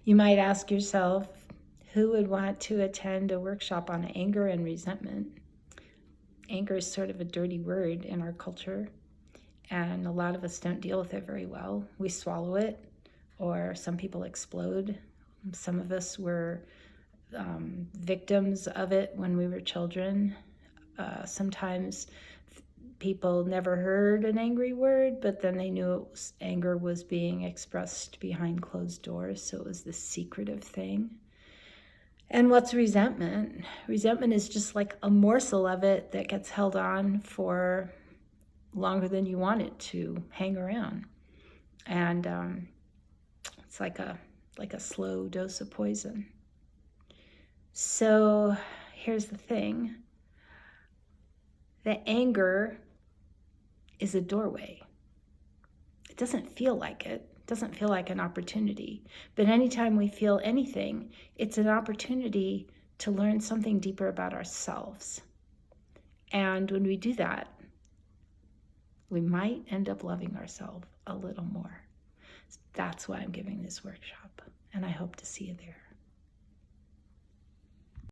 You might ask yourself, who would want to attend a workshop on anger and resentment? Anger is sort of a dirty word in our culture, and a lot of us don't deal with it very well. We swallow it, or some people explode. Some of us were victims of it when we were children. Sometimes people never heard an angry word, but then they knew anger was being expressed behind closed doors, so it was this secretive thing. And what's resentment? Resentment is just like a morsel of it that gets held on for longer than you want it to hang around. And it's like a slow dose of poison. So here's the thing. The anger is a doorway. It doesn't feel like it. It doesn't feel like an opportunity. But anytime we feel anything, it's an opportunity to learn something deeper about ourselves. And when we do that, we might end up loving ourselves a little more. That's why I'm giving this workshop, and I hope to see you there.